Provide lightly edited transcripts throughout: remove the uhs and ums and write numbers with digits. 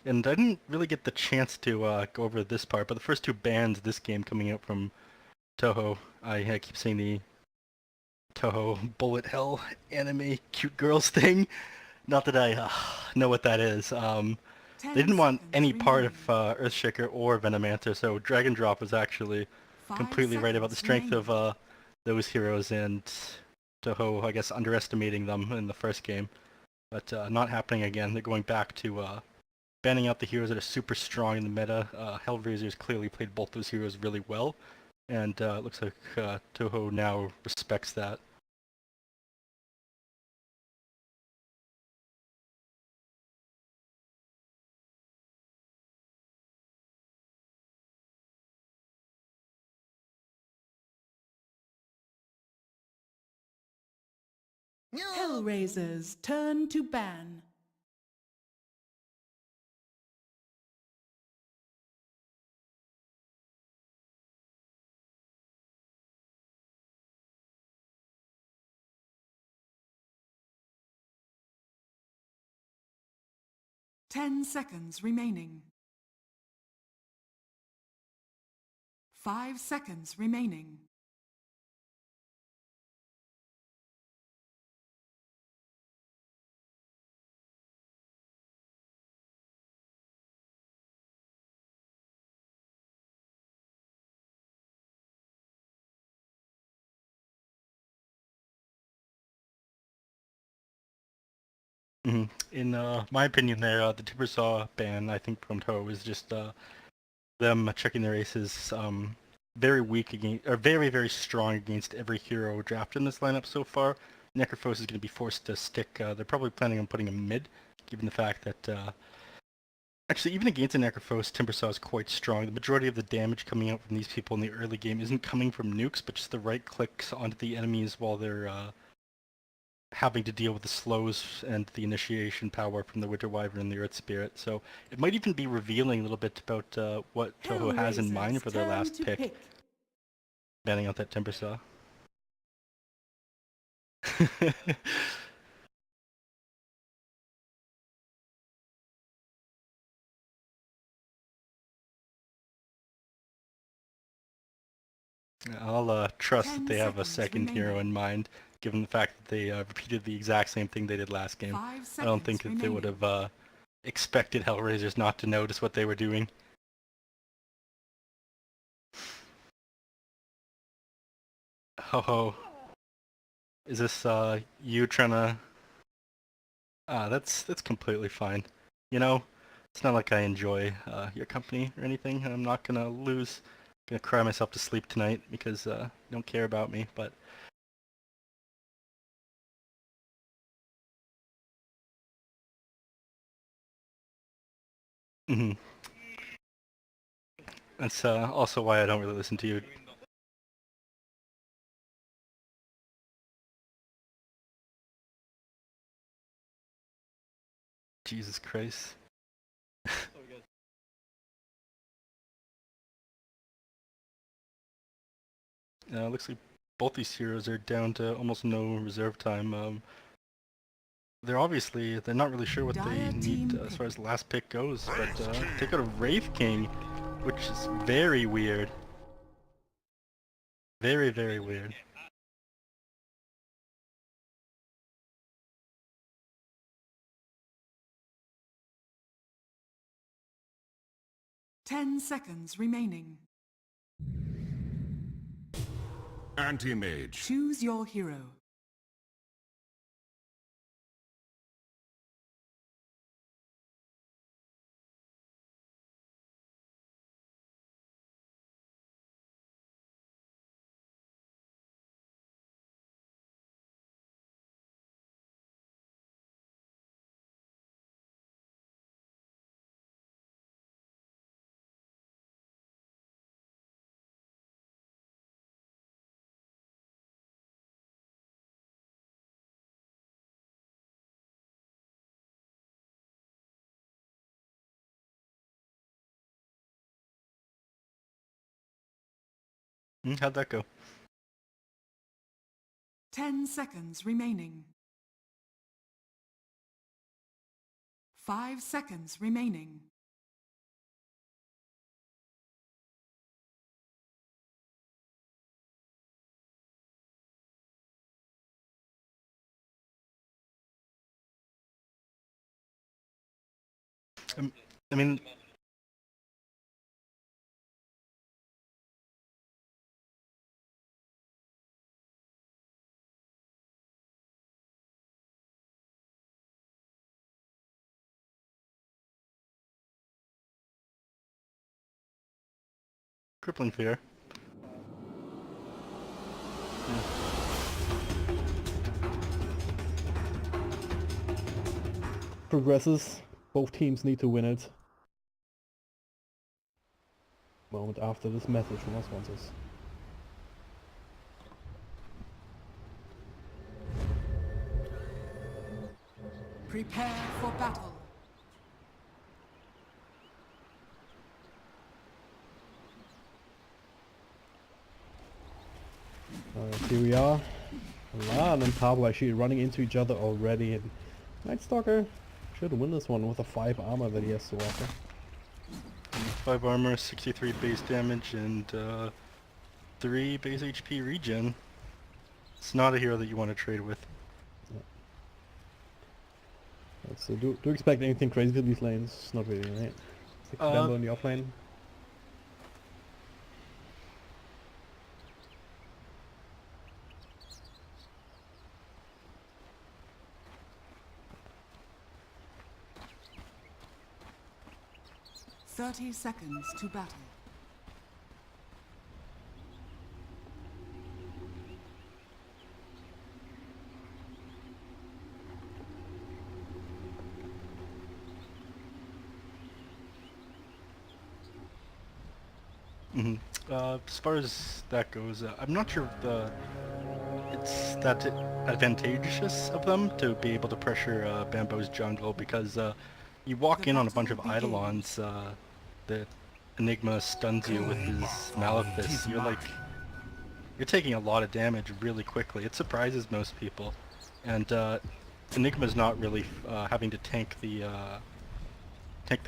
And I didn't really get the chance to go over this part, but the first two bans this game coming out from Tuho, I keep saying the Tuho bullet hell anime cute girls thing. Not that I know what that is. They didn't want any part of Earthshaker or Venomancer, so Dragon Drop was actually completely right about the strength of those heroes, and Toho, I guess, underestimating them in the first game. But not happening again. They're going back to banning out the heroes that are super strong in the meta. HellRaisers clearly played both those heroes really well, and it looks like Toho now respects that. HellRaisers, turn to ban. Ten seconds remaining. 5 seconds remaining. In my opinion, there, the Timbersaw ban, I think, from Toho is just them checking their aces. Very weak against, or very, very strong against every hero drafted in this lineup so far. Necrophos is going to be forced to stick. They're probably planning on putting him mid, given the fact that actually, even against a Necrophos, Timbersaw is quite strong. The majority of the damage coming out from these people in the early game isn't coming from nukes, but just the right clicks onto the enemies while they're having to deal with the slows and the initiation power from the Winter Wyvern and the Earth Spirit. So it might even be revealing a little bit about what Toho has in mind for their last pick, banning out that Timbersaw. I'll trust that they have a second hero in mind, given the fact that they repeated the exact same thing they did last game. I don't think that they would have expected HellRaisers not to notice what they were doing. Ho ho. Is this you trying to... that's completely fine. You know, it's not like I enjoy your company or anything. I'm not gonna lose. Gonna cry myself to sleep tonight because you don't care about me, but... That's also why I don't really listen to you. Jesus Christ. Looks like both these heroes are down to almost no reserve time. They're not really sure what they need as far as the last pick goes, but they got a Wraith King, which is very weird. Very, very weird. Ten seconds remaining. Anti-mage. Choose your hero. How'd that go? 10 seconds remaining. 5 seconds remaining. I mean, crippling fear. Progresses. Both teams need to win it. Moment after this message from our sponsors. Prepare for battle. Here we are. Lan and Pablo actually running into each other already, and Night Stalker should win this one with the 5 armor that he has to offer. 5 armor, 63 base damage, and 3 base HP regen. It's not a hero that you want to trade with. So do expect anything crazy for these lanes? Not really, right? Like Bambo in the offlane. 30 seconds to battle. As far as that goes, I'm not sure if it's that advantageous of them to be able to pressure Bambo's jungle, because you walk in on a bunch of Eidolons, the Enigma stuns you with his Malefice. You're taking a lot of damage really quickly. It surprises most people, and Enigma's not really having to tank the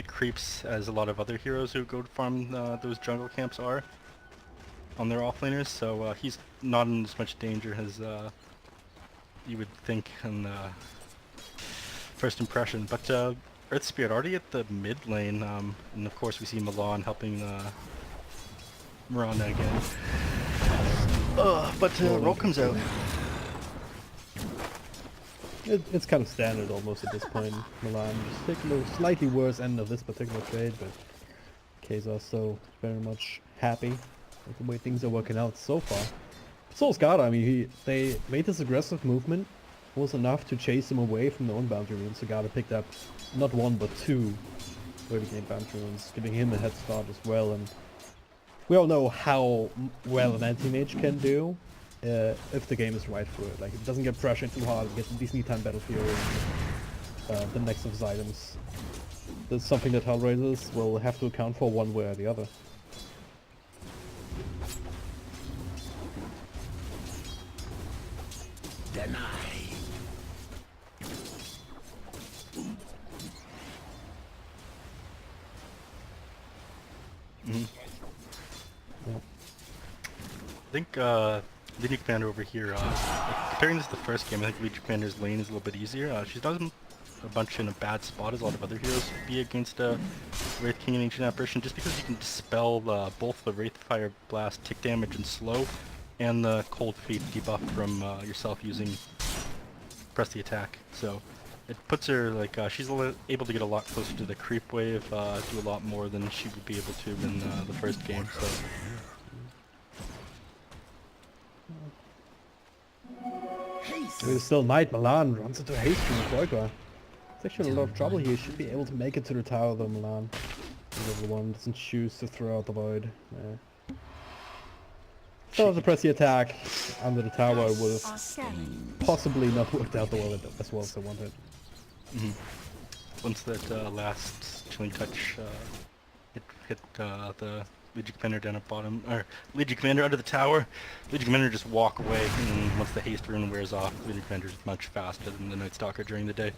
creeps as a lot of other heroes who go to farm those jungle camps are on their offlaners, so he's not in as much danger as you would think in first impression. But Earth Spirit already at the mid lane, and of course we see Milan helping Miranda again. But Roll comes out. It's kind of standard almost at this point. Milan just taking the slightly worse end of this particular trade, but Kazar still very much happy with the way things are working out so far. So is Gada. I mean, they made this aggressive movement. It was enough to chase him away from the own boundary runes. So Gada picked up not 1 but 2 early game boundary runes, giving him a head start as well. And we all know how well an anti-mage can do if the game is right for it. Like, it doesn't get pressured too hard, it gets a decent time battlefield and the next of his items. That's something that HellRaisers will have to account for one way or the other. I think Legion Commander over here, comparing this to the first game, I think Legion Commander's lane is a little bit easier. She's not a bunch in a bad spot as a lot of other heroes would be against Wraith King and Ancient Apparition, just because you can dispel both the Wraith Fire Blast tick damage and slow, and the Cold Feet debuff from yourself using press the attack. So it puts her, like, she's able to get a lot closer to the creep wave, do a lot more than she would be able to in the first game. So. There's still Knight. Milan runs into haste from the Troika. It's actually in a lot of trouble here. Should be able to make it to the tower though, Milan. Level 1 doesn't choose to throw out the void. So to press the attack under the tower would have possibly not worked out as well as they wanted. Once that last Chilling Touch hit the Legion Commander down at bottom, or Legion Commander under the tower, Legion Commander just walk away, and once the haste rune wears off, Legion Commander is much faster than the Night Stalker during the day.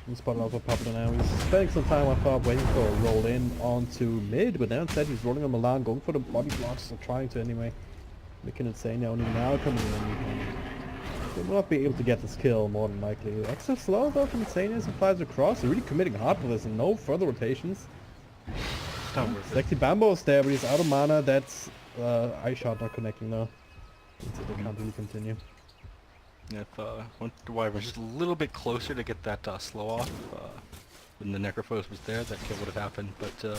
He's spotted out for Pablo now. He's spending some time on top waiting for a roll in onto mid, but now instead he's rolling on Milan, going for the body blocks, or trying to anyway. Making it say only now coming in. They will not be able to get this kill more than likely. Extra slow though from Insane as he flies across. They're really committing hard for this and no further rotations. It's not worth it. Sexy Bambo's there, but he's out of mana. That's eye shot not connecting now. So they can't really continue. If Wyvern was just a little bit closer to get that slow off, when the Necrophos was there, that kill would have happened, but Yeah.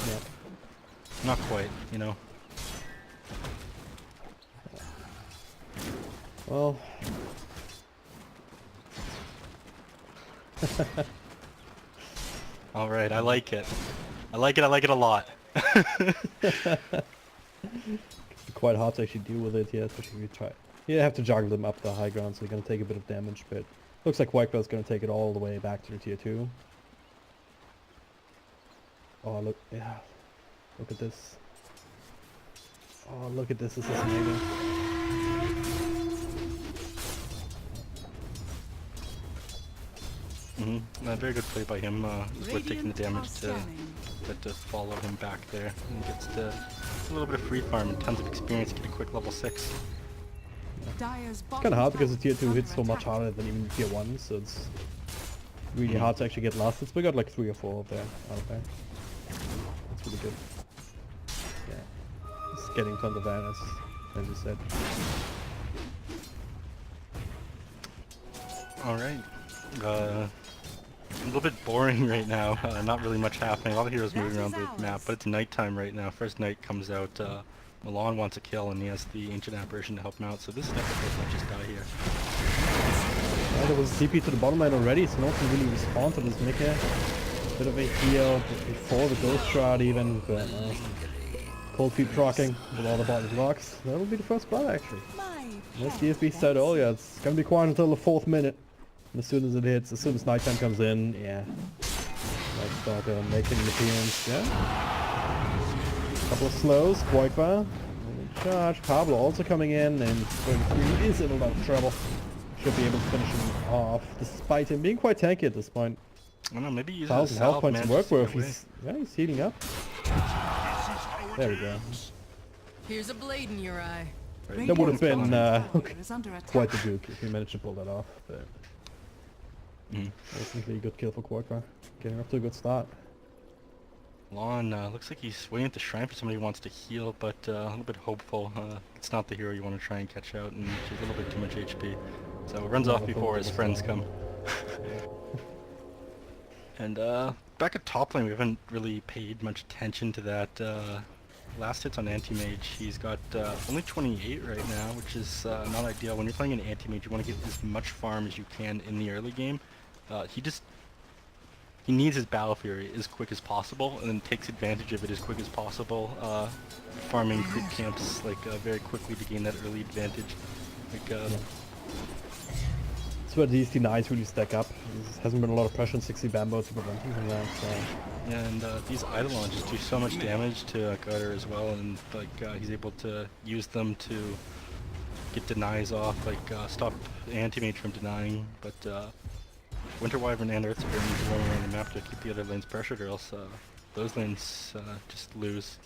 not quite, you know. Well, Alright, I like it. I like it a lot. quite hard to actually deal with it, yeah, especially if you try. You have to juggle them up the high ground, so you're going to take a bit of damage, but looks like Whitewell's going to take it all the way back to the tier 2. Oh, look, yeah. Look at this. Oh, look at this, this is amazing. Very good play by him, with taking the damage to follow him back there, and gets to a little bit of free farm and tons of experience to get a quick level 6. Dyer's It's kind of hard because the tier 2 hits so much harder than even tier 1, so it's really hard to actually get last hits. We got like 3 or 4 of there out there. That's really good. Yeah. Just getting tons of that, as you said. Alright. A little bit boring right now, not really much happening. A lot of heroes moving around the map, but it's nighttime right now. First night comes out, Milan wants a kill and he has the Ancient Apparition to help him out, so this Necrophos might just die here. Yeah, there was TP to the bottom lane already, so no one can really respond to this Mika. Bit of a heal before the Ghost Shroud even, but cold feet proccing with all the bottom blocks. That'll be the first blood actually. As DFB said earlier, it's gonna be quiet until the 4th minute. And as soon as it hits, as soon as nighttime comes in, yeah. Let's start making an appearance, yeah. Couple of slows, Quaikva, charge, Pablo also coming in, and 33 is in a lot of trouble. Should be able to finish him off, despite him being quite tanky at this point. I don't know, maybe use 1,000 health points to work with. He's healing up. There we go. Here's a blade in your eye. That would have been is under attack. quite the juke if he managed to pull that off. But definitely a good kill for Quaikva. Getting off to a good start. Lon looks like he's waiting at the shrine for somebody who wants to heal, but a little bit hopeful. It's not the hero you want to try and catch out, and she's a little bit too much HP. So runs off before his friends come. And back at top lane, we haven't really paid much attention to that. Last hits on Anti-Mage, he's got only 28 right now, which is not ideal. When you're playing an Anti-Mage, you want to get as much farm as you can in the early game. He needs his Battle Fury as quick as possible, and then takes advantage of it as quick as possible, farming creep camps very quickly to gain that early advantage. That's where these denies really stack up. There hasn't been a lot of pressure on 60 Bambo to prevent him from that, so... Yeah, and these Eidolons just do so much damage to Gutter as well, and he's able to use them to get denies off, stop Anti-Mage from denying, but Winter Wyvern and Earth Spirit need to roam around the map to keep the other lanes pressured, or else those lanes just lose.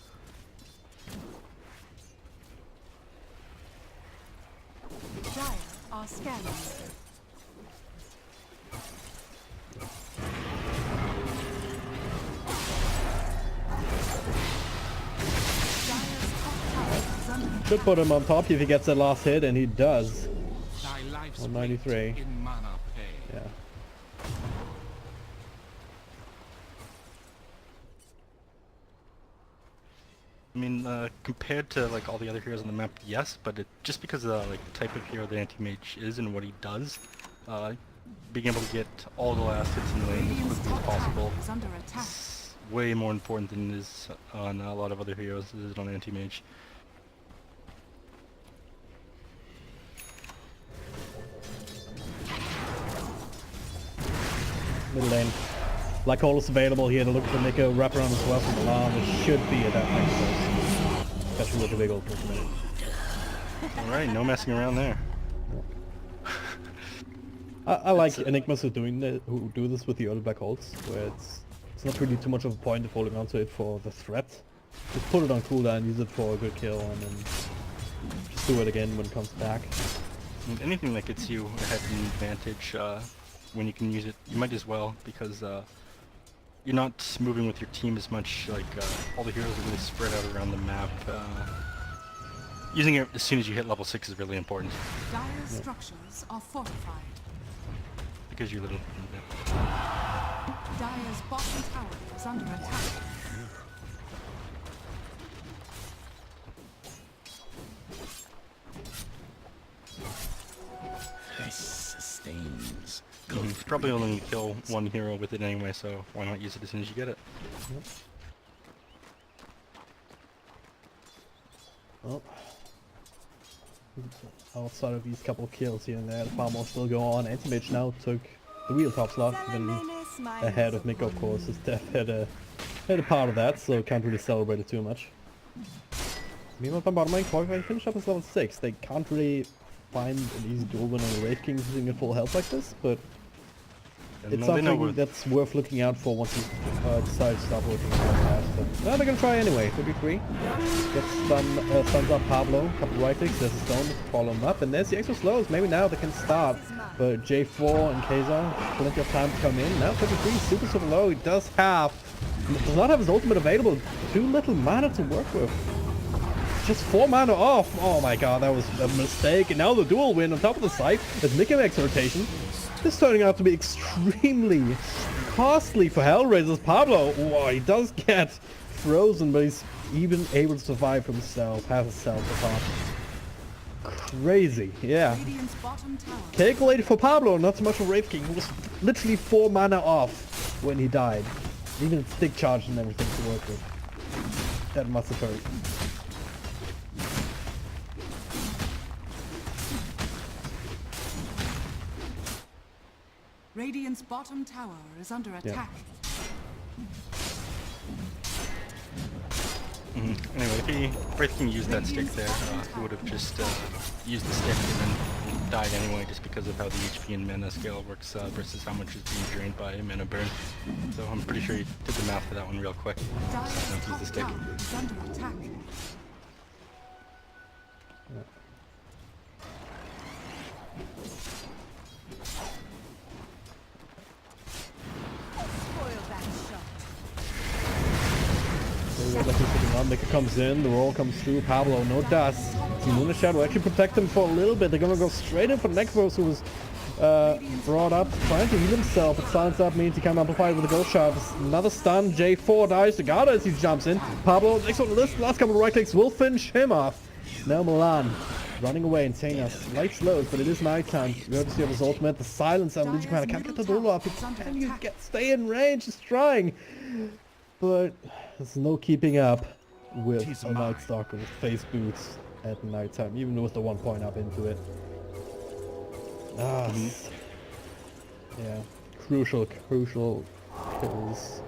Dire are scanning. Should put him on top if he gets that last hit, and he does. Thy life's 193. weight in mana pay. Yeah. I mean, compared to all the other heroes on the map, yes, but just because of the type of hero the Anti-Mage is and what he does, being able to get all the last hits in the lane as quickly as possible Is under attack. is way more important than it is on a lot of other heroes. Is it on Anti-Mage? Middle lane. Black hole is available here to look for Nico. Wrap around as well from the alarm. It should be at that next place. Especially with the big old for a minute. Alright, no messing around there. I like It's, Enigmas who do this with the early black holes, where it's not really too much of a point of holding onto it for the threat. Just put it on cooldown, use it for a good kill, and then just do it again when it comes back. Anything that gets you ahead in advantage when you can use it, you might as well, because you're not moving with your team as much. Like all the heroes are really spread out around the map. Using it as soon as you hit level 6 is really important, Dire's structures are fortified. because you're little. Dire's bottom tower is under attack. This sustains. It's probably only going to kill one hero with it anyway, so why not use it as soon as you get it? Yep. Well, outside of these couple of kills here and there, the farm will still go on. Anti-Mage now took the real top slot, even ahead of Nick, of course. His death had a part of that, so can't really celebrate it too much. Meanwhile, from bottom lane, Quagmire finish up as level 6. They can't really find an easy duel win on the Wraith King using at full health like this, but it's something that's worth looking out for once you decide to start working on that. But they're gonna try anyway. 33 gets stuns up Pablo, couple right clicks, there's a stone to follow him up, and there's the extra slows. Maybe now they can start. But J4 and Kaiser, plenty of time to come in. Now 33, super low. He does not have his ultimate available. Too little mana to work with. Just 4 mana off. Oh my god, that was a mistake. And now the dual win on top of the scythe as Mickey makes a rotation. This is turning out to be extremely costly for HellRaisers. Pablo, oh, he does get frozen, but he's even able to survive himself, has himself apart. Crazy, yeah. Radiant's bottom tower. Calculated for Pablo, not so much for Wraith King, who was literally 4 mana off when he died. Even stick charge and everything to work with. That must have hurt. Radiant's bottom tower is under attack. Anyway, if Wraith King used that stick there, he would have just used the stick and then died anyway, just because of how the HP and mana scale works versus how much is being drained by mana burn. So I'm pretty sure he did the math for that one real quick. Dire's Use the top stick. tower is under attack. Mika comes in, the roll comes through, Pablo, no dust. Moon Shadow actually protect him for a little bit. They're gonna go straight in for the next verse who was brought up, trying to heal himself. But silence up means he can't amplify with a ghost shot. Another stun, J4 dies to Gada as he jumps in. Pablo, next on the list, last couple of right clicks will finish him off. Now Milan running away and saying us slight slows, but it is nighttime. We have to see his ultimate, the silence on Legion Commander can't get the Dota up. Can you stay in range? He's trying. But there's no keeping up with a Night Stalker with face boots at nighttime, even with the 1 point up into it. Yeah, crucial kills.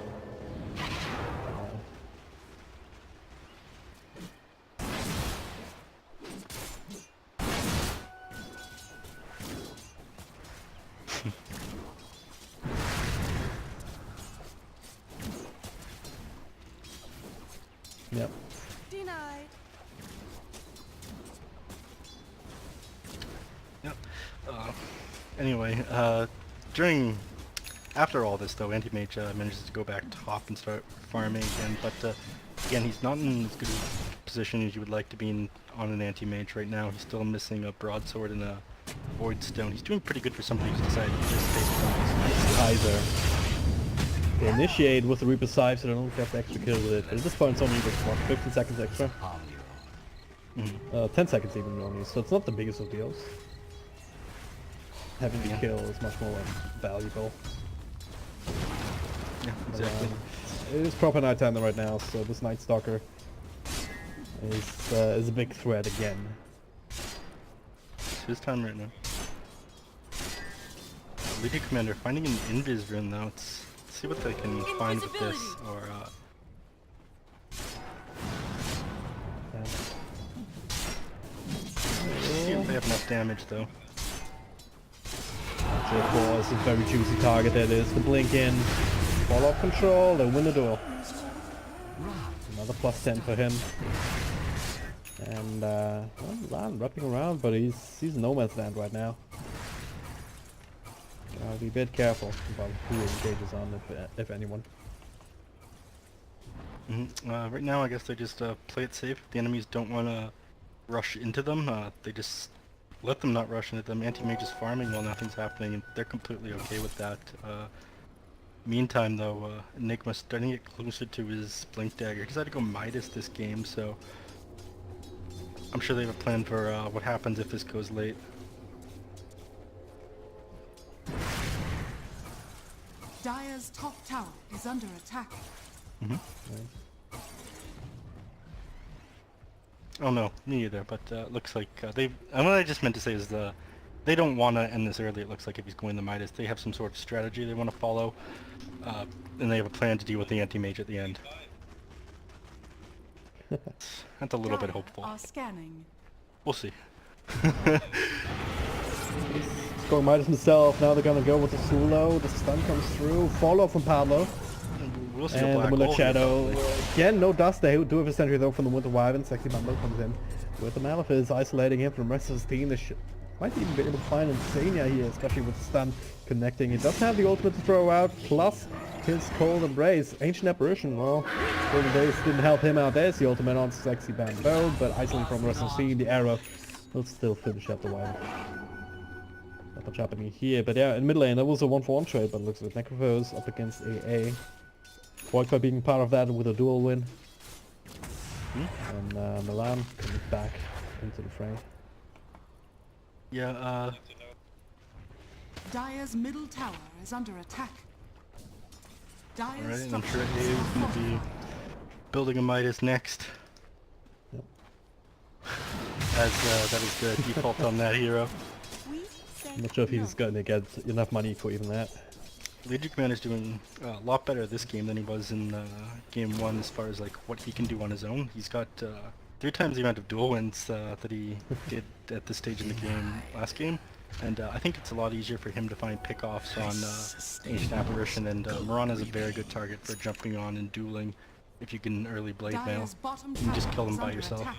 Yep. Denied. Yep. Anyway, after all this though, Anti-Mage manages to go back top and start farming again, but again, he's not in as good a position as you would like to be in on an Anti-Mage right now. He's still missing a Broadsword and a Void Stone. He's doing pretty good for somebody who's decided to just stay with Kaiser. They initiate with the Reaper Scythe, so they don't get the extra kill with it. But at this point, it's only what, 15 seconds extra. 10 seconds even only, so it's not the biggest of deals. Having the kill is much more valuable. Yeah, exactly. It is proper nighttime right now, so this Night Stalker is a big threat again. It's his time right now. Legion Commander finding an Invis rune though. Let's see what they can find with this, or see if they have enough damage though. Tier 4 is a very juicy target. That is the blink in. Follow-up control, they win the duel. Another plus 10 for him. And well, Milan wrapping around, but he's no man's land right now. Gotta be a bit careful about who he engages on, if anyone. Right now, I guess they just play it safe. If the enemies don't want to rush into them, they just let them not rush into them. Anti-mage is farming while nothing's happening, and they're completely okay with that. Meantime, though, Enigma's starting to get closer to his Blink Dagger. He's had to go Midas this game, so I'm sure they have a plan for what happens if this goes late. Dire's top tower is under attack. Oh no, me either, but looks like and what I just meant to say is they don't want to end this early. It looks like if he's going to Midas, they have some sort of strategy they want to follow, and they have a plan to deal with the anti-mage at the end. That's a little bit hopeful. Are scanning. We'll see. Going Midas himself, now they're gonna go with the Sulo, the stun comes through, follow from Pablo, We'll see and a the black Mullet hole Shadow. here, probably. Again, no dust, they do have a sentry though from the Winter Wyvern. Sexy Bundle comes in with the Malefice, isolating him from the rest of his team. They might even be able to find Insania here, especially with the stun connecting. He doesn't have the ultimate to throw out, plus his Cold Embrace. Ancient Apparition, well, Golden Days didn't help him out. There's the ultimate on Sexy Bamboo, but isolating from the rest of the scene, the arrow will still finish up the Wyvern. Not much happening here, but yeah, in mid lane that was a 1-for-1 trade, but it looks like Necrophos up against AA. Voidfire being part of that with a dual win. And Milan coming back into the fray. Yeah, Dire's middle tower is under attack. Dire's alright, and I'm structures sure A's are gonna be building a Midas next. Yep. As that is the default on that hero. I'm not sure if he's going to get enough money for even that. Legion Command is doing a lot better this game than he was in game 1 as far as like what he can do on his own. He's got 3 times the amount of dual wins that he did at this stage in the game last game, and I think it's a lot easier for him to find pickoffs on Ancient Apparition, and Mirana is a very good target for jumping on and dueling if you get an early blade mail. Dire's bottom You can just tower kill them is by under yourself. attack.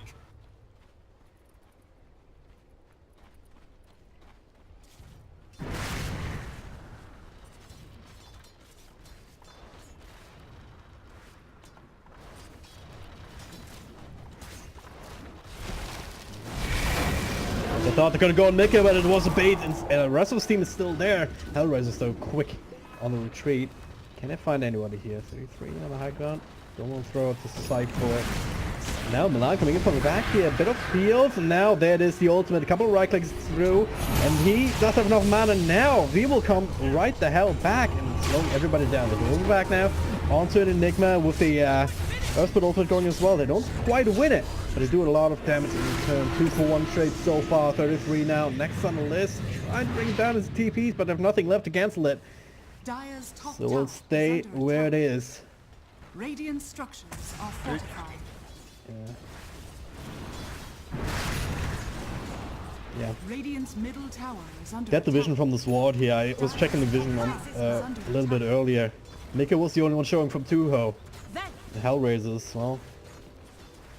They thought they're gonna go on Mika, but it was a bait, and the rest of his team is still there. HellRaisers though quick on the retreat. Can I find anybody here? 33 on the high ground. Don't want to throw out the side for it. Now Milan coming in from the back here, a bit of heals, and now there it is, the ultimate. A couple of right clicks through, and he does have enough mana now. We will come right the hell back and slowing everybody down. They're going back now onto an Enigma with the Earthsplit ultimate going as well. They don't quite win it, but they do a lot of damage in return. 2-for-1 trade so far, 33 now. Next on the list, trying to bring down his TPs, but they have nothing left to cancel it. Dire's top So tower we'll is stay under where it attack. is. Radiant structures are fortified. Yeah. Radiant's middle tower is under Get the vision attack. from the sword here. I was checking the vision on, a little bit earlier. Mika was the only one showing from Tuho. The HellRaisers, well,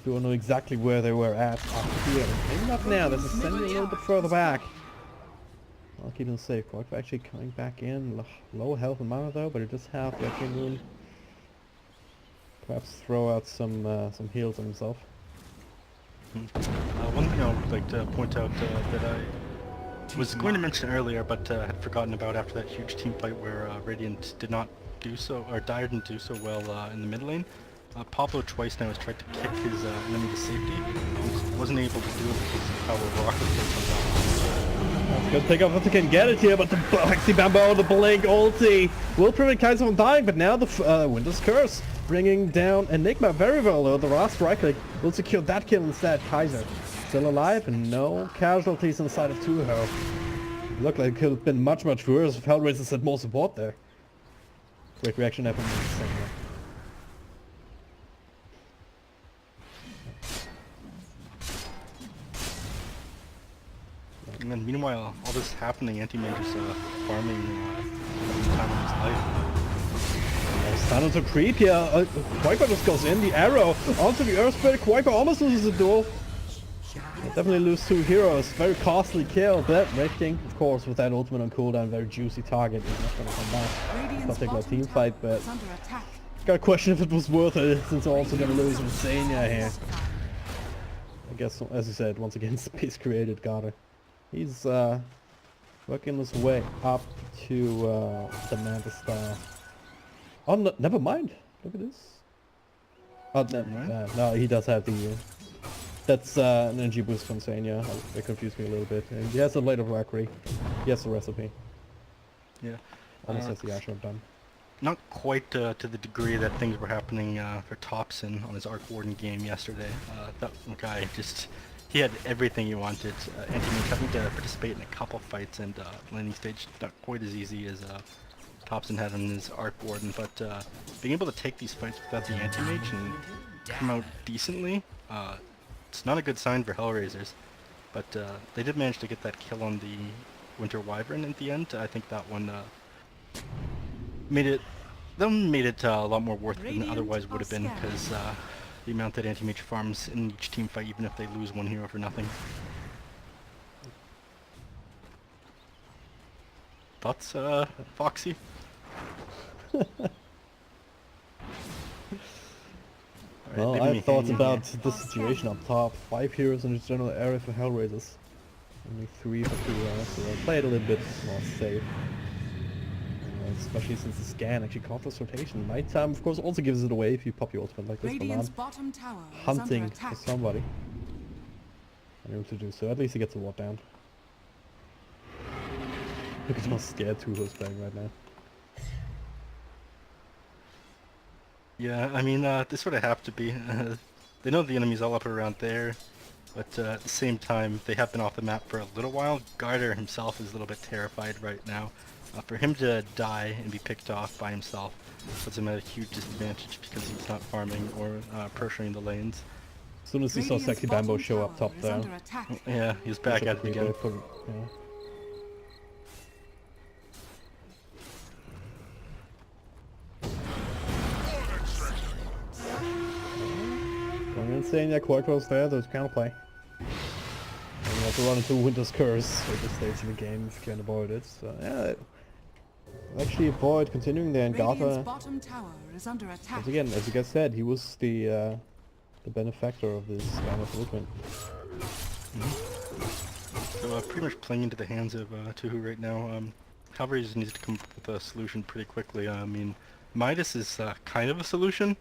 don't know exactly where they were at up here. Maybe not now. There's a sending a little bit further back. I'll keep them safe. Quite actually coming back in. Low health and mana though, but it does have the arcane rune. Perhaps throw out some heals on himself. One thing I would like to point out that I was going to mention earlier, but had forgotten about after that huge team fight where Radiant did not do so, or Dire didn't do so well in the mid lane. Pablo twice now has tried to kick his enemy to safety. He wasn't able to do it because of how rocket comes out. Good pick up if they can get it here, but the Hexy Bamboo, the Blink ulti will prevent Kaiser from dying, but now the Winter's Curse bringing down Enigma very well though. The last right click will secure that kill instead. Kaiser still alive and no casualties inside of Tuho. Looked like it could have been much worse if HellRaisers had more support there. Great reaction happened in the second one. And then meanwhile meanwhile, all this happening, Anti-Mage is farming having the time of his life. Stand onto creep here. Kuiper just goes in. The arrow onto the Earthspirit. Kuiper almost loses the duel. They definitely lose 2 heroes. Very costly kill. But Red King, of course, with that ultimate on cooldown, very juicy target. He's not going to come back. Radiant's Particular bottom team tower fight, but is under attack. got a question if it was worth it, since we're also going to lose Insania here. I guess, as you said, once again, space created Garter. He's working his way up to the Manta Star. Oh, no, never mind. Look at this. Oh, no, he does have the... that's an energy boost from Insania. That confused me a little bit. And he has a Blade of Valkyrie. He has the recipe. Yeah. Almost has the Ashram done. Not quite to the degree that things were happening for Thompson on his Arc Warden game yesterday. That guy just, he had everything he wanted. Anti-Mage having to participate in a couple fights and landing stage not quite as easy as Thompson had on his Arc Warden, but being able to take these fights without the Anti-Mage and come out decently, it's not a good sign for HellRaisers. But they did manage to get that kill on the Winter Wyvern at the end. I think that one made it a lot more worth it than it otherwise would have been, because the amount that Anti-Mage farms in each team fight, even if they lose one hero for nothing. Thoughts, Foxy? Well, I have thoughts about this situation up top. 5 heroes in the general area for HellRaisers. Only 3 for 2 rounds, so I'll play it a little bit more safe. Especially since the scan actually caught this rotation. Nighttime, of course, also gives it away if you pop your ultimate like this. Radiant's bottom tower is Hunting under for attack. somebody. I'm able to do so. At least he gets a ward down. Look at how scared Tuho's playing right now. Yeah, I mean, this would have to be. They know the enemy's all up around there, but at the same time, they have been off the map for a little while. Garter himself is a little bit terrified right now. For him to die and be picked off by himself puts him at a huge disadvantage because he's not farming or pressuring the lanes. As soon as he saw Sexy Bambo show up top there. Yeah, he's back at it again. I'm insane, yeah, quite close there, there's counterplay. And you have to run into Winter's Curse at this stage in the game if you can avoid it. So yeah, actually avoid continuing there, and Garter, bottom tower is under attack. once again, as you guys said, he was the benefactor of this line of movement. So pretty much playing into the hands of Tuho right now. HellRaisers needs to come up with a solution pretty quickly. I mean, Midas is kind of a solution,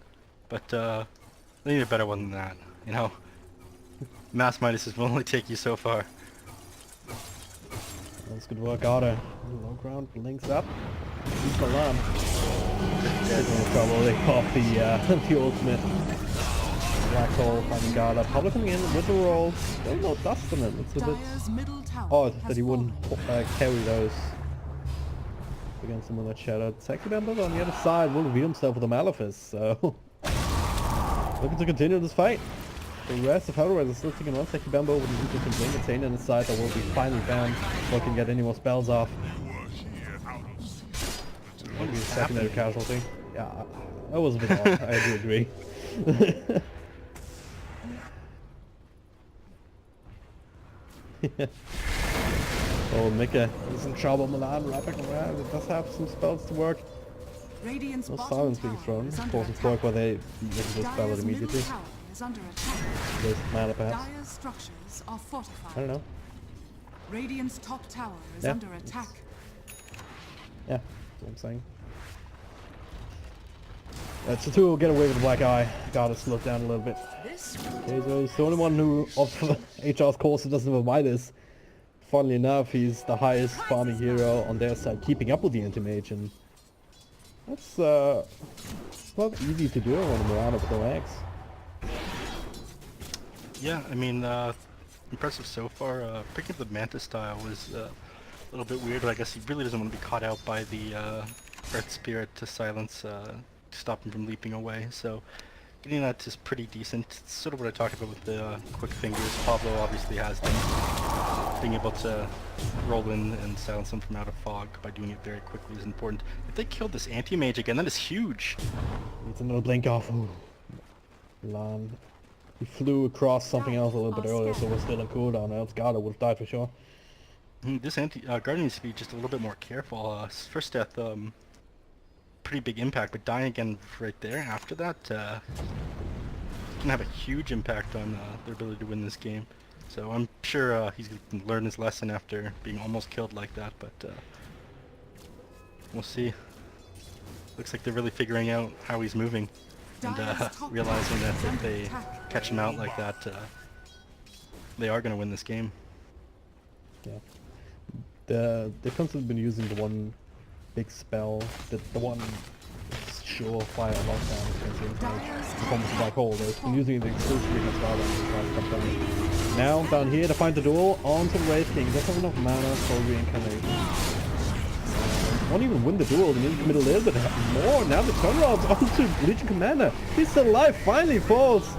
but they need a better one than that, you know? Mass Midas will only take you so far. That's good work, Garter. Low ground, links up. He's Milan. Probably pop the ultimate. Black hole, finding Garter. Probably coming in with the rolls. Still no dust on it. It's a bit odd that he wouldn't carry those against some of that shadow. Sexy Bambo on the other side will reveal himself with a Malefice, so looking to continue this fight. The rest of HellRaisers is still taking on Sexy Bambo with an interesting blink. Insane on the side that will be finally banned before he can get any more spells off. Maybe a secondary casualty. Yeah, that was a bit odd, I do agree. Oh, Mika is in trouble. Milan wrapping around. It does have some spells to work. Radiant's No bottom silence being tower thrown. is Of under course, it's attack. work where they just spell it Dire's immediately. middle tower is under attack. There's mana perhaps. Dire's structures are fortified. I don't know. Radiant's top tower is Yeah, under attack. Yeah, that's what I'm saying. So Tuho will get away with the black eye. Gotta slow it down a little bit. Okay, so he's the only one who, of HR's course, who doesn't have a Midas. Funnily enough, he's the highest farming hero on their side, keeping up with the Anti-Mage, and that's it's not easy to do when I'm around with the legs. Yeah, I mean, impressive so far. Picking up the Manta style was a little bit weird, but I guess he really doesn't want to be caught out by the Earth Spirit to silence, to stop him from leaping away. So getting that is pretty decent. It's sort of what I talked about with the quick fingers. Pablo obviously has them. being able to roll in and silence them from out of fog by doing it very quickly is important. If they killed this anti-mage again, that is huge. It's another blink off. Ooh. Milan. He flew across something else a little bit earlier, so we're still on cooldown. Else God, I would have died for sure. This guardian needs to be just a little bit more careful. First death, pretty big impact, but dying again right there after that can have a huge impact on their ability to win this game. So I'm sure he's going to learn his lesson after being almost killed like that, but we'll see. Looks like they're really figuring out how he's moving and realizing that if they catch him out like that, they are going to win this game. Yeah. They've constantly been using the one big spell, the one surefire lockdown against the performance of Black Hole. They've been using it exclusively against Valorant. Now down here to find the duel onto the Wraith King. Doesn't have enough mana for reincarnation. Won't even win the duel. They need to commit a little bit more. Now the turnaround's onto Legion Commander. He's still alive. Finally falls.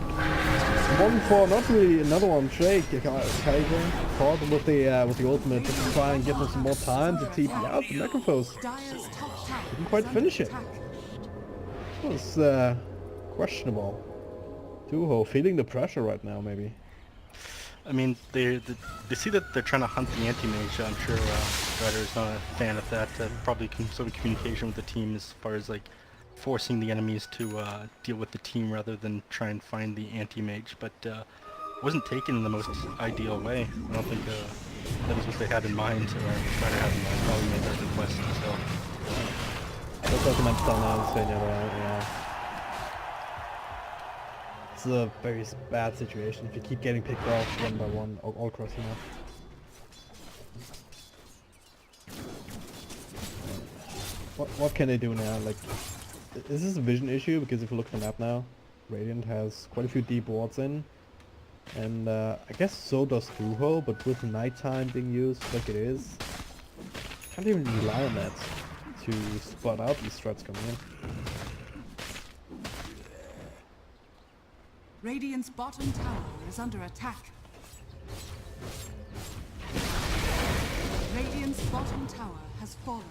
1-4, not really another one. Trade Kaiser caught with the ultimate just to try and give them some more time to TP out the Necrophos. Didn't quite finish it. It was questionable. Tuho feeling the pressure right now, maybe. I mean, they see that they're trying to hunt the anti-mage. I'm sure Ryder is not a fan of that. Probably some communication with the team as far as like forcing the enemies to deal with the team rather than try and find the anti-mage. But wasn't taken in the most ideal way. I don't think that is what they had in mind, or Ryder had in mind. Probably made that request. So That's what I meant to tell now. Yeah. It's a very bad situation if you keep getting picked off one by one all across the map. What can they do now? Like, is this a vision issue? Because if you look at the map now, Radiant has quite a few deep wards in, and I guess so does Tuho, but with nighttime being used like it is, can't even rely on that to spot out these threats coming in. Radiant's bottom tower is under attack. Radiant's bottom tower has fallen.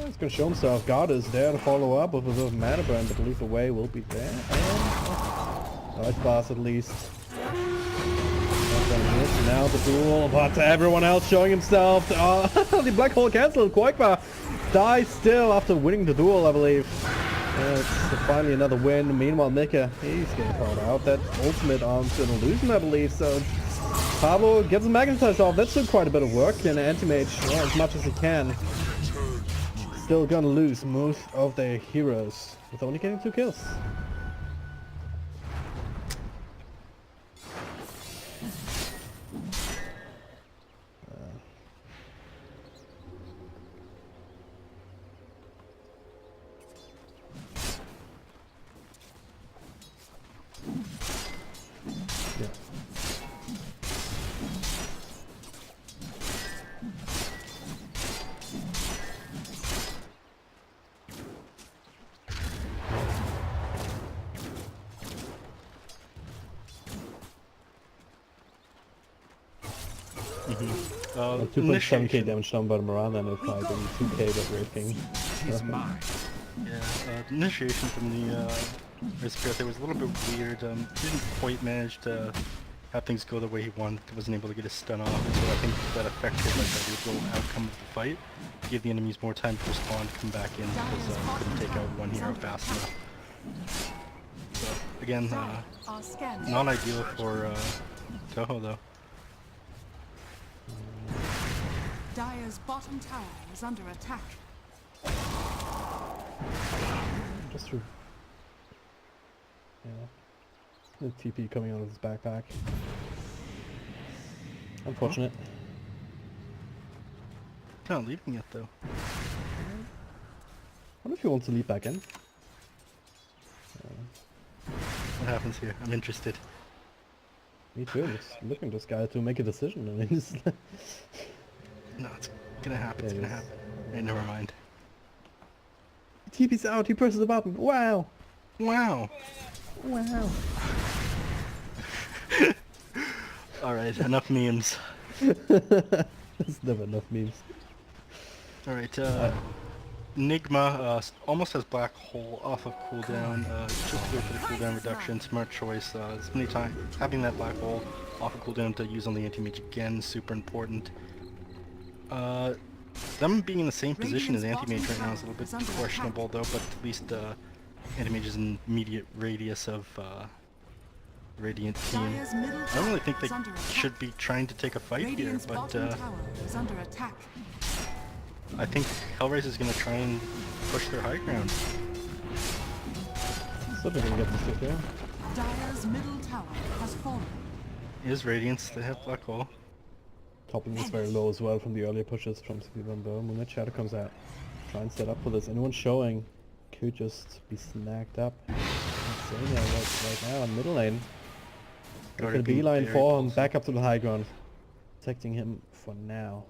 He's gonna show himself. God is there to follow up with a bit of mana burn, but Lethal Way will be there. And nice pass at least. Now the duel, but everyone else showing himself. The Black Hole cancelled. Quaikba dies still after winning the duel, I believe. It's finally another win. Meanwhile, Mika, he's getting called out. That ultimate onto an illusion, I believe. So Pablo gets a Magnetize off. That's still quite a bit of work. And Anti-Mage, as much as he can. Still gonna lose most of their heroes with only getting 2 kills. Yeah. Mm-hmm. 2.7k damage done by Miranda in a fight and 2k by Wraithing. He's mine. Yeah, the initiation from the Rispirate was a little bit weird. Didn't quite manage to have things go the way he wanted. Wasn't able to get his stun off, and so I think that affected like the overall outcome of the fight. Give the enemies more time to respond, come back in, because couldn't take out one hero fast enough. So again, not ideal for Tuho though. Dire's bottom tower is under attack. Just through. Yeah. The TP coming out of his backpack. Unfortunate. Not leaving yet though. What if he wants to leap back in? What happens here? I'm interested. Me too. I'm just looking at this guy to make a decision, and he's No, it's gonna happen. It's There gonna he is. happen. Hey, never mind. TP's out. He presses the button. Wow. Wow. Wow. All right, enough memes. There's never enough memes. All right, Enigma almost has Black Hole off of cooldown. Just go for the cooldown reduction. Smart choice. As many times having that Black Hole off of cooldown to use on the anti-mage again, super important. Them being in the same position as anti-mage right now is a little bit questionable though, but at least anti-mage is in immediate radius of Radiant team. Dire's middle I don't really think tower they is under attack. should be trying to take a fight here, Radiant's but bottom tower is under attack. I think HellRaisers is going to try and push their high ground. So they're gonna get this stick there. Dire's middle tower has fallen. Is Radiance, they have Black Hole. Toppling is very low as well from the earlier pushes from CP1 though. Moonlight Shadow comes out. Try and set up for this. Anyone showing could just be snagged up. Insane right now on middle lane. Got Gotta a be beeline very for him, close. back up to the high ground. Protecting him for now.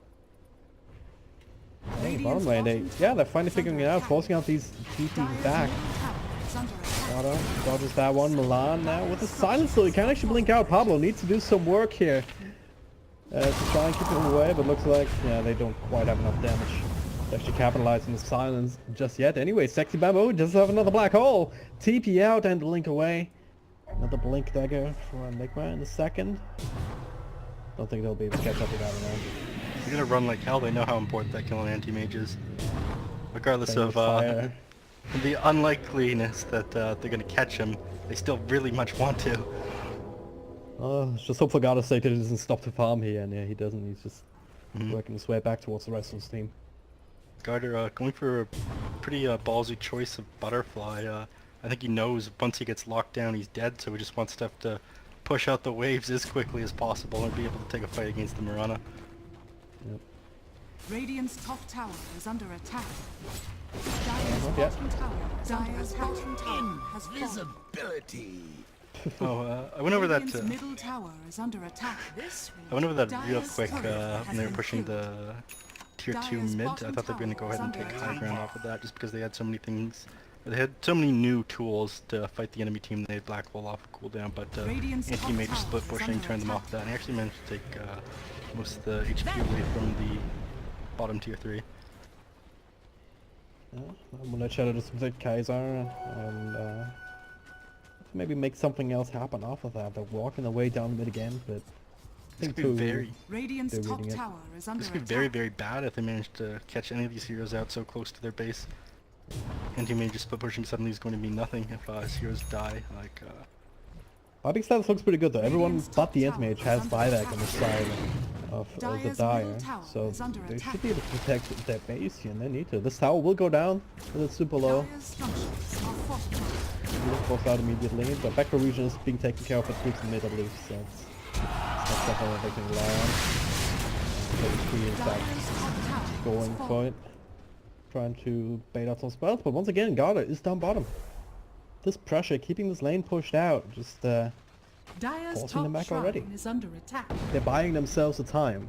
Hey, Radiant's bottom lane, bottom they're tower finally is figuring it under out, attack. forcing out these TPs Dire's back. middle tower is under attack. Dota dodges that one. Milan now with the silence, so he can't actually blink out. Pablo needs to do some work here to try and keep him away, but looks like they don't quite have enough damage to actually capitalize on the silence just yet. Anyway, Sexy Bamboo does have another black hole. TP out and blink away. Another blink dagger for Enigma in the second. Don't think they'll be able to catch up with that round. They're going to run like hell. They know how important that killing anti-mage is. Regardless Playing of with fire. the unlikeliness that they're going to catch him, they still really much want to. Just hope for God's sake that he doesn't stop to farm here, and he doesn't. He's just working his way back towards the rest of his team. Garter going for a pretty ballsy choice of Butterfly. I think he knows once he gets locked down he's dead, so he just wants stuff to push out the waves as quickly as possible and be able to take a fight against the Mirana. Yep. Radiant's top tower is under attack. Dire's Yeah. bottom tower is under attack. Has fallen. Invisibility. Oh, I went over that. Radiant's middle tower is under attack. This I went over that real Dire's quick turret has when they were been pushing killed. the tier 2 Dire's mid. I bottom thought they were going to go tower ahead and is take under high attack. ground off of that just because they had so many things. They had so many new tools to fight the enemy team. They had Black Hole off of cooldown, but Radiant's top anti-mage tower split is pushing under turned them attack. off that. And he actually managed to take most of the HP away from the bottom tier 3. I'm gonna try to just protect Kaiser and maybe make something else happen off of that. They're walking their way down mid again, but I This think could be very, Radiant's They're top reading it. tower is under this could attack. be very, very bad if they manage to catch any of these heroes out so close to their base. Anti-mage just split pushing suddenly is going to be nothing if his heroes die. Like, I think status looks pretty good though. Everyone Radiant's but top the tower anti-mage is has under buyback attack. on the side of the Dire's Dire, middle tower so is under they attack. should be able to protect their base here, and they need to. This tower will go down, but it's super low. Dire's structures are fortified. We will force out immediately, but back region is being taken care of by troops in mid, I believe, so it's not something that they can rely on. So the tree is back Dire's top tower has going fallen. for it. Trying to bait out some spells, but once again, Garda is down bottom. This pressure, keeping this lane pushed out, just Dire's forcing them top back shrine already. is under attack. they're buying themselves the time.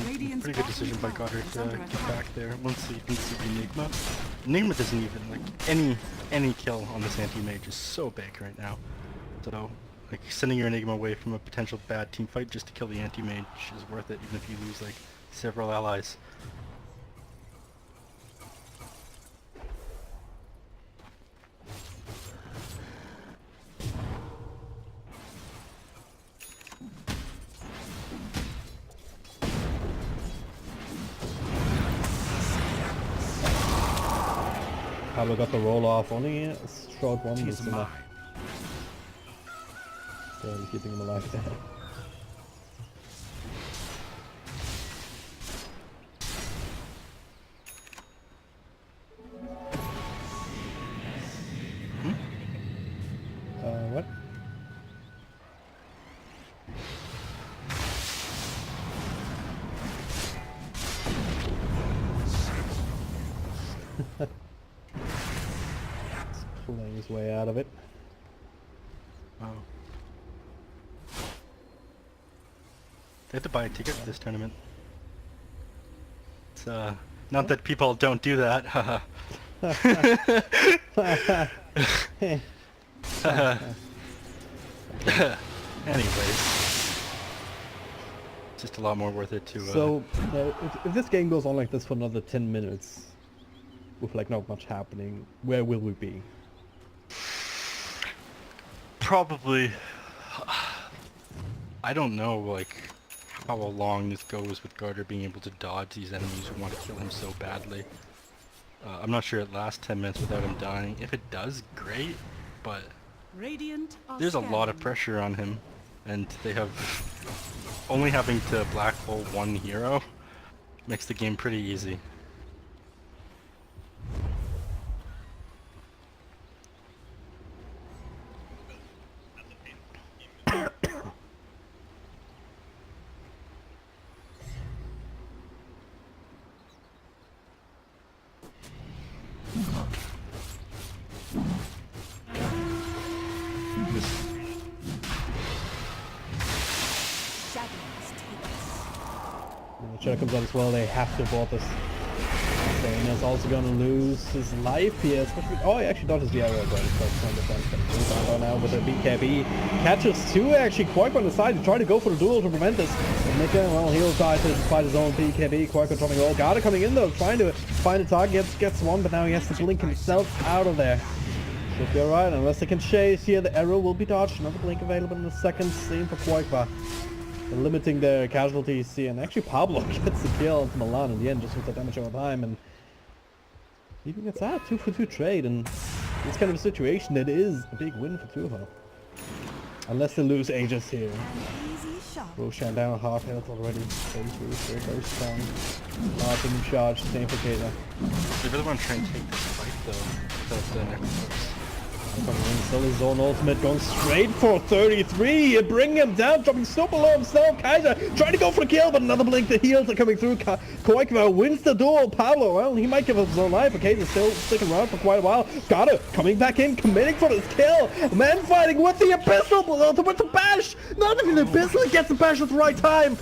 Radiant's pretty good bottom decision by tower Goddard is to under get attack. back there once he can see the Enigma. Enigma doesn't even, like, any kill on this anti-mage is so big right now. So, like, sending your Enigma away from a potential bad team fight just to kill the anti-mage is worth it, even if you lose, like, several allies. Pablo got the roll off, only a short one She's was mine. enough. So keeping him alive there. What? Pulling his way out of it. Oh. They have to buy a ticket for this tournament. It's not that people don't do that. Haha. Anyways, it's just a lot more worth it to. So, if this game goes on like this for another 10 minutes, with like not much happening, where will we be? Probably. I don't know, like, how long this goes with Garter being able to dodge these enemies who want to kill him so badly. I'm not sure it lasts 10 minutes without him dying. If it does, great, but Radiant are there's a lot of scanning. pressure on him, and they have only having to black hole one hero makes the game pretty easy. The Shadow comes out as well, they have to abort this. Zayn is also gonna lose his life here, especially... Oh, he actually dodges the arrow, but he's focused on defense. But he's on now with a BKB. Catches two, actually. Quake on the side to try to go for the duel to prevent this. And Nika, well, he'll die to despite his own BKB. Quake dropping all. Garda coming in though, trying to find a target. Gets one, but now he has to blink himself out of there. Should be alright, unless they can chase here. The arrow will be dodged. Another blink available in a second. Same for Quakebar. Limiting their casualties here, and actually Pablo gets the kill into Milan in the end just with the damage over time, and even it's that 2-for-2 trade, and this kind of a situation that is a big win for Tuho. Unless they lose Aegis here. Easy shot. Roshan down half health already. Very, very strong. Martin charge, same for Kata. They really want to try and take this fight though, without the necklace. Coming in, still his own ultimate, going straight for 33, bringing him down, dropping super low himself. Kaiser trying to go for the kill, but another blink, the heals are coming through. Koikva wins the duel. Pablo, well, he might give up his own life, but Kaiser's still sticking around for quite a while. Garda coming back in, committing for this kill. Man fighting with the Abyssal, with the bash. Not even the Abyssal gets the bash at the right time.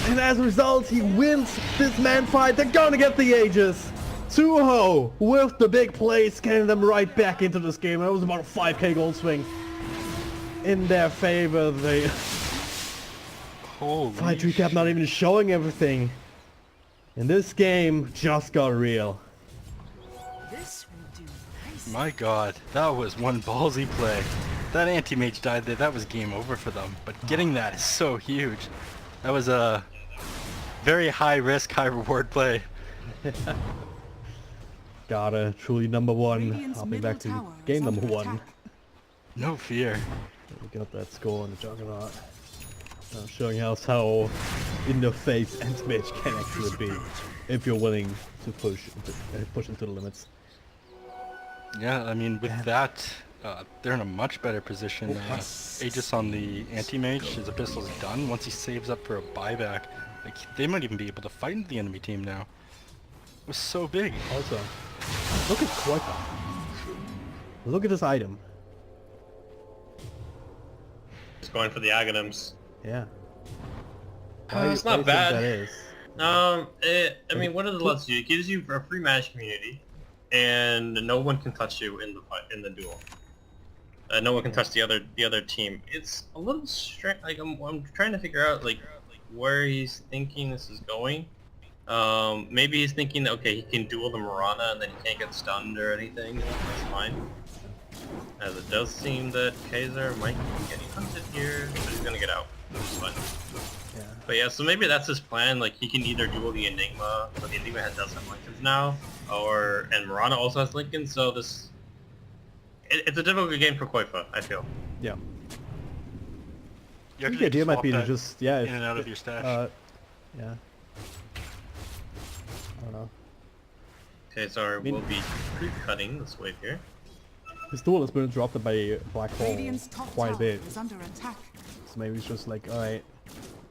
And as a result, he wins this man fight. They're gonna get the Aegis. Tuho with the big plays, getting them right back into this game. That was about a 5k gold swing in their favor. The Holy fight recap not even showing everything. And this game just got real. This will do nice. My god, that was one ballsy play. That anti-mage died there, that was game over for them. But getting that is so huge. That was a very high risk, high reward play. Garda, truly number one. Radiant's I'll be middle back to tower game is number under one. attack. No fear. We got that score on the Juggernaut. Showing us how in the face anti-mage can actually be if you're willing to push into the limits. Yeah, I mean, with that, they're in a much better position. Aegis on the anti-mage, his Abyssal is done. Once he saves up for a buyback, like, they might even be able to fight into the enemy team now. It was so big. Also, look at Koipa. Look at this item. Just going for the Aghanims. Yeah. It's Why not do you think bad. that is? I mean, what does it let you? It gives you a free match community, and no one can touch you in the fight, in the duel. No one can touch the other team. It's a little strange. Like I'm trying to figure out like where he's thinking this is going. Maybe he's thinking that, okay, he can duel the Mirana and then he can't get stunned or anything. That's fine. As it does seem that Kaiser might be getting hunted here, but he's gonna get out. That's fine. Yeah. But yeah, so maybe that's his plan. Like he can either duel the Enigma, but the Enigma does have Lincolns now, and Mirana also has Lincolns. So it's a difficult game for Koifa, I feel. Yeah. You I think the idea might be to just in and out of your stash. Yeah. I don't know. Kaiser will be pre-cutting this wave here. His duel has been interrupted by Black Hole Radiant's top quite a tower bit. is under attack. So maybe it's just like, alright,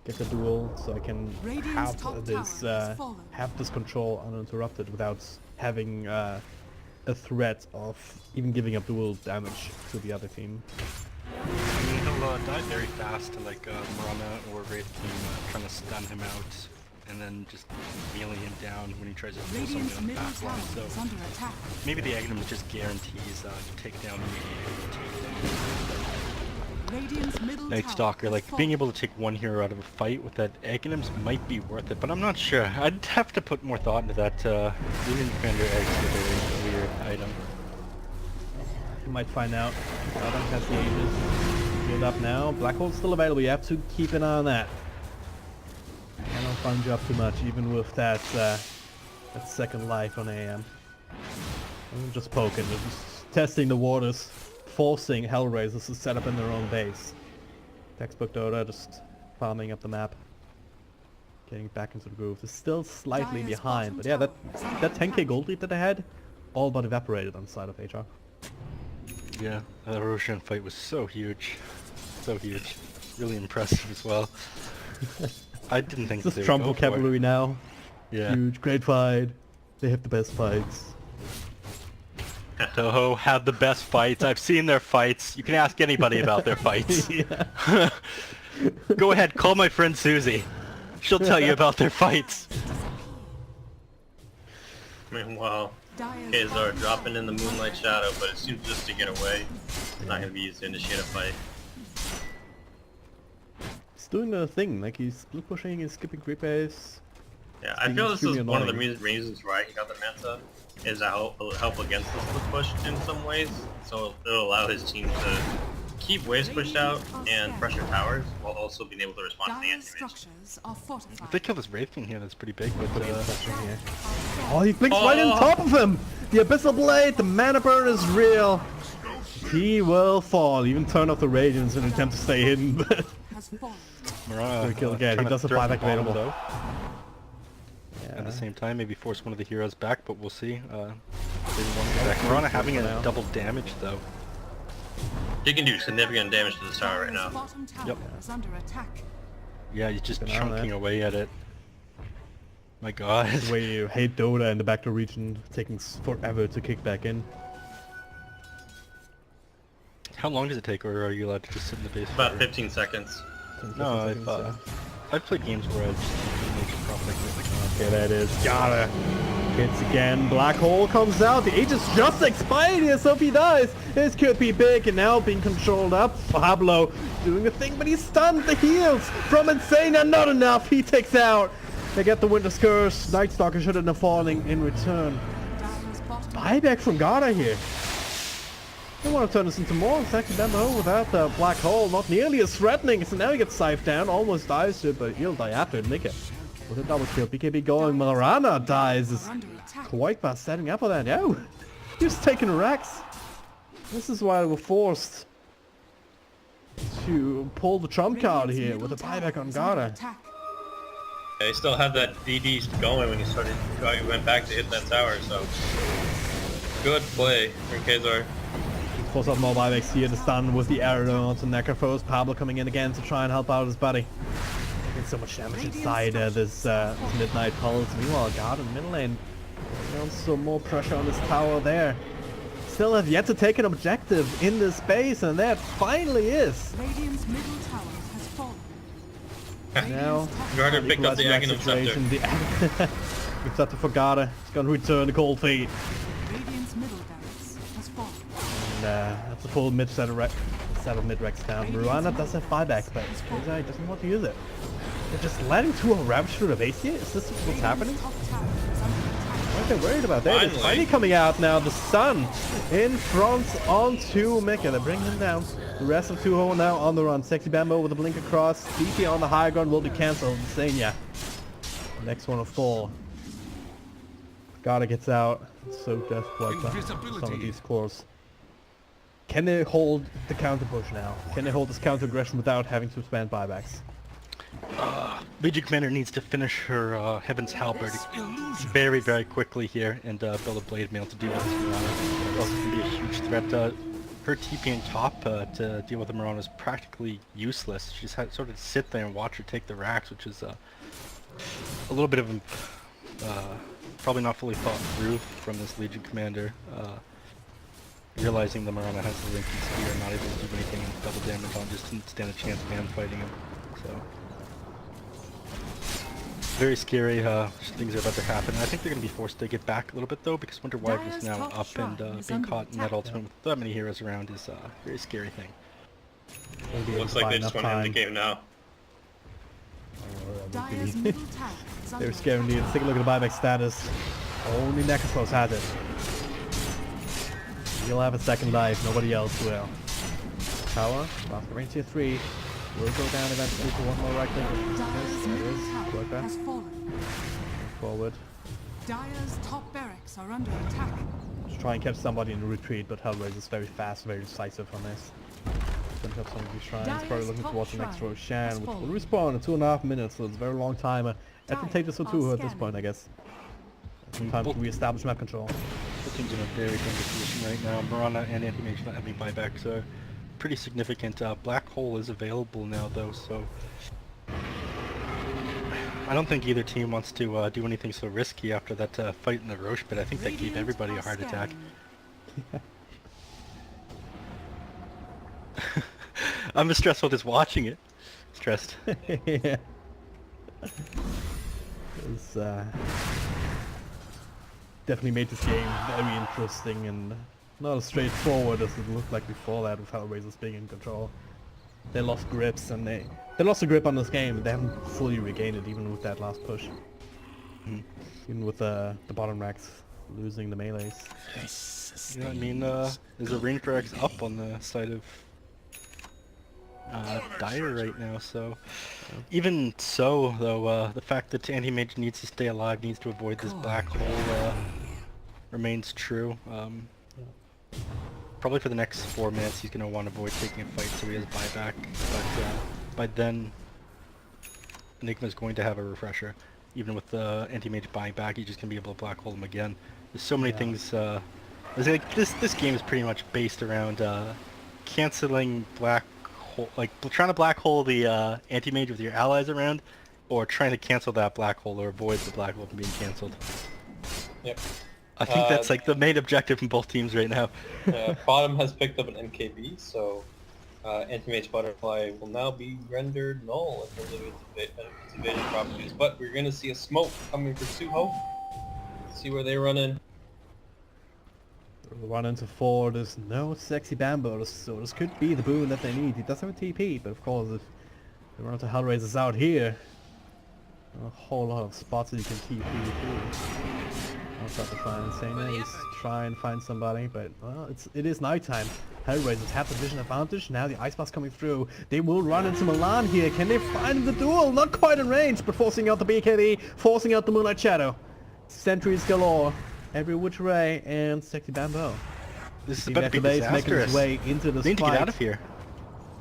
get the duel so I can Radiant's top have this tower has fallen. control uninterrupted without having a threat of even giving up duel damage to the other team. I mean, he'll He'll die very fast to like Marana or Wraith King trying to stun him out, and then just melee him down when he tries to pull something Radiant's on the middle back tower line. So is under attack. maybe the Aghanim just guarantees takedown Radiant's middle Night tower Stalker. has Like fallen. being able to take one hero out of a fight with that Aghanims might be worth it, but I'm not sure. I'd have to put more thought into that. Legion Commander Eggs is a very weird item. You might find out. Adam has the Aegis geared up now. Black Hole's still available. You have to keep an eye on that. Cannot fund you up too much, even with that that second life on AM. I'm just poking, just testing the waters, forcing HellRaisers to set up in their own base. Textbook Dota, just farming up the map, getting back into the groove. They're still slightly Dire's behind, but bottom yeah, tower is that under 10k attack. gold lead that they had, all but evaporated on the side of HR. Yeah, that Roshan fight was so huge. So huge. Really impressive as well. I didn't think This they is would Trump go for it. vocabulary now. Yeah. Huge, great fight. They have the best fights. Tuho had the best fights. I've seen their fights. You can ask anybody about their fights. Yeah. Go ahead, call my friend Susie. She'll tell you about their fights. Meanwhile, Dire's Khazar bottom dropping tower in the is under Moonlight attack. Shadow, but it seems just to get away. It's not gonna be used to initiate a fight. He's doing the thing, like he's split pushing, he's skipping creep base. Yeah, I being feel this is extremely one of the annoying. reasons why he got the Manta, is to help against the split push in some ways. So it'll allow his team to keep waves pushed out and pressure towers, while also being able to respond to the Dire's anti-mage. structures are fortified. If they kill this Wraith King here, that's pretty big, but Here. Oh, he blinks right on top of him! The Abyssal Blade, the mana burn is real. He will fall, even turn off the Radiance in an attempt to stay hidden, but Has fallen. Marana Good kill again. He trying to does have threaten buyback the bottom, available. though. yeah. At the same time, maybe force one of the heroes back, but we'll see. Maybe one back. Marana having for a now. double damage though. He can do significant damage to the tower right Dire's now. bottom tower Yep. is under attack. Yeah, he's just Keep an eye on chunking that. away at it. My God. The way you hate Dota in the backdoor region, taking forever to kick back in. How long does it take, or are you allowed to just sit in the base? About forever? 15 seconds. No, I've played games where I've just probably Okay, that is gotta. Hits again. Black hole comes out. The Aegis just expired here, so if he dies, this could be big. And now being controlled up. Pablo doing a thing, but he's stunned. The heals from Insane are not enough. He takes out. They get the Winter's Curse. Night Stalker should have falling in return. Dire's bottom Buyback from Garda here. They want to turn this into more. Second demo without the black hole. Not nearly as threatening. So now he gets scythed down. Almost dies to it, but he'll die after it. Make it. With a double kill. BKB going. Marana dies. are under attack. Quite bad setting up for that. Yo, he was taking Rex. This is why we're forced to pull the trump card Radiant's here middle with a tower buyback on is under Garda. attack. Yeah, he still had that DD going when he went back to hit that tower, so good play from Khazar. Force out more buybacks here. The stun with the arrow onto Necrophos. Pablo coming in again to try and help out his buddy. Taking so much damage inside this Midnight Pulse. Meanwhile, Garda in the middle lane. Putting on some more pressure on this tower there. Still have yet to take an objective in this space, and that finally is. Radiant's middle tower has fallen. Now, Garda picked up the equalizing Aghanim situation. Scepter. The Scepter for Garda. He's going to return the cold feet. Radiant's middle barracks has fallen. And that's a full mid set of mid-rex down. Marana does have buyback, but Khazar doesn't want to use it. They're just letting Tuho ravage through the base here? Is this what's happening? Top tower is under attack. What are they worried about? There it is, Finally. finally coming out now. The sun in front onto Mika. They're bringing him down. The rest of Tuho now on the run. Sexy Bambo with a blink across. DP on the high ground will be cancelled. Insania. Next one of 4. Garda gets out. So death like some of Invisibility. these cores. Can they hold the counter push now? Can they hold this counter aggression without having to spend buybacks? Legion Commander needs to finish her Heaven's Halberd very, very quickly here and build a Blade Mail to deal with this Marana. Else it can be a huge threat. Her TP in top to deal with the Marana is practically useless. She just had to sort of sit there and watch her take the racks, which is a little bit of probably not fully thought through from this Legion Commander. realizing the Marana has the Lincoln Spear, not able to do anything with double damage on, just didn't stand a chance man fighting him. So very scary things are about to happen. I think they're going to be forced to get back a little bit though, because Winter Wyvern is now up and being caught in that ultimate with that many heroes around is a very scary thing. Looks like they just want to end the game now. Dire's middle tower is under They're scaring me. Let's take a look at the buyback status. Only Necropos has it. He'll have a second life, nobody else will. Tower, after range tier 3, will go down eventually for one more right click. Dire's There it middle is. tower Work that. has fallen. Forward. Dire's top barracks are under attack. Just try and catch somebody in retreat, but HellRaisers is very fast, very decisive on this. Finish up some of these shrines. Dire's Probably looking top towards the next shrine Roshan, has which will fallen. respawn in 2.5 minutes, so it's a very long time. Advantageous for Dire Tuho are at this point, I guess. Some time to re-establish map control. The team's in a very dangerous position right now. Marana and Anti-Mage not having buybacks are pretty significant. Black Hole is available now though, so I don't think either team wants to do anything so risky after that fight in the Roche pit. I think that gave everybody a heart attack. I'm as stressed with just watching it. Stressed. Yeah. It's definitely made this game very interesting and not as straightforward as it looked like before that with HellRaisers being in control. They lost grips and they lost the grip on this game, but they haven't fully regained it even with that last push. Even with the bottom racks losing the melees. Yeah, I mean, there's a range Rex up on the side of Dire right now, so even so though, the fact that Anti-Mage needs to stay alive, needs to avoid this black hole remains true. Probably for the next 4 minutes he's going to want to avoid taking a fight so he has buyback, but by then Enigma's going to have a refresher. Even with the Anti-Mage buying back, he's just going to be able to black hole him again. There's so many things, like this game is pretty much based around canceling black hole, like trying to black hole the Anti-Mage with your allies around, or trying to cancel that black hole or avoid the black hole from being cancelled. Yep. I think that's like the main objective from both teams right now. Bottom has picked up an NKB, so Anti-Mage Butterfly will now be rendered null in terms of its evasion properties. But we're going to see a smoke coming for Tuho. See where they run in. Run into 4, there's no sexy bamboo, so this could be the boon that they need. He does have a TP, but of course if they run into HellRaisers out here, a whole lot of spots that you can TP through. I'll try to find Insane, try and find somebody, but well, it is nighttime. HellRaisers have the vision advantage, now the ice blast coming through. They will run into Milan here, can they find the duel? Not quite in range, but forcing out the BKB, forcing out the Moonlight Shadow. Sentries galore, every which way, and sexy bamboo. This is about to be making his disastrous. way into this They need to fight. get out of here.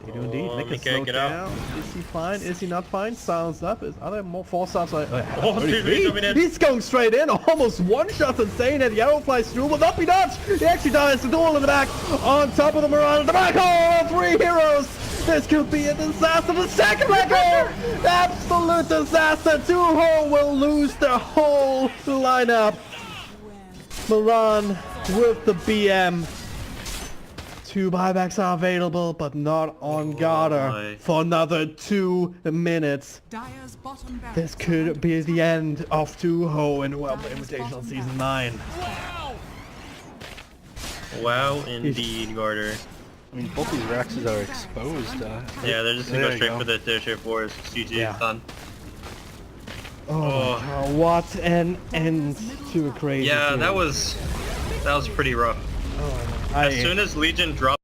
They do indeed. They can Mika, slow get out. down. Is he fine? Is he not fine? Sounds up. Are there more 4-stars? He's coming in. He's going straight in. Almost one-shot Insane, and the arrow flies through. Will not be dodged. He actually dies. The duel in the back. On top of the Marana. The back hole. 3 heroes. This could be a disaster. The second record. Absolute disaster. Tuho will lose the whole lineup. Milan with the BM. 2 buybacks are available, but not on Garter my. for another 2 minutes. Dire's bottom barracks This are could under be the attack. end of Tuho in WellPlay Dire's Invitational bottom Season barracks. 9. Wow, indeed, Garter. I mean, both these Raxes are exposed. Yeah, they're just gonna There go you straight go. for the tier 4s. GG, Yeah. done. Oh, what an end to a crazy Yeah, game. that was pretty rough. Oh, As soon as Legion dropped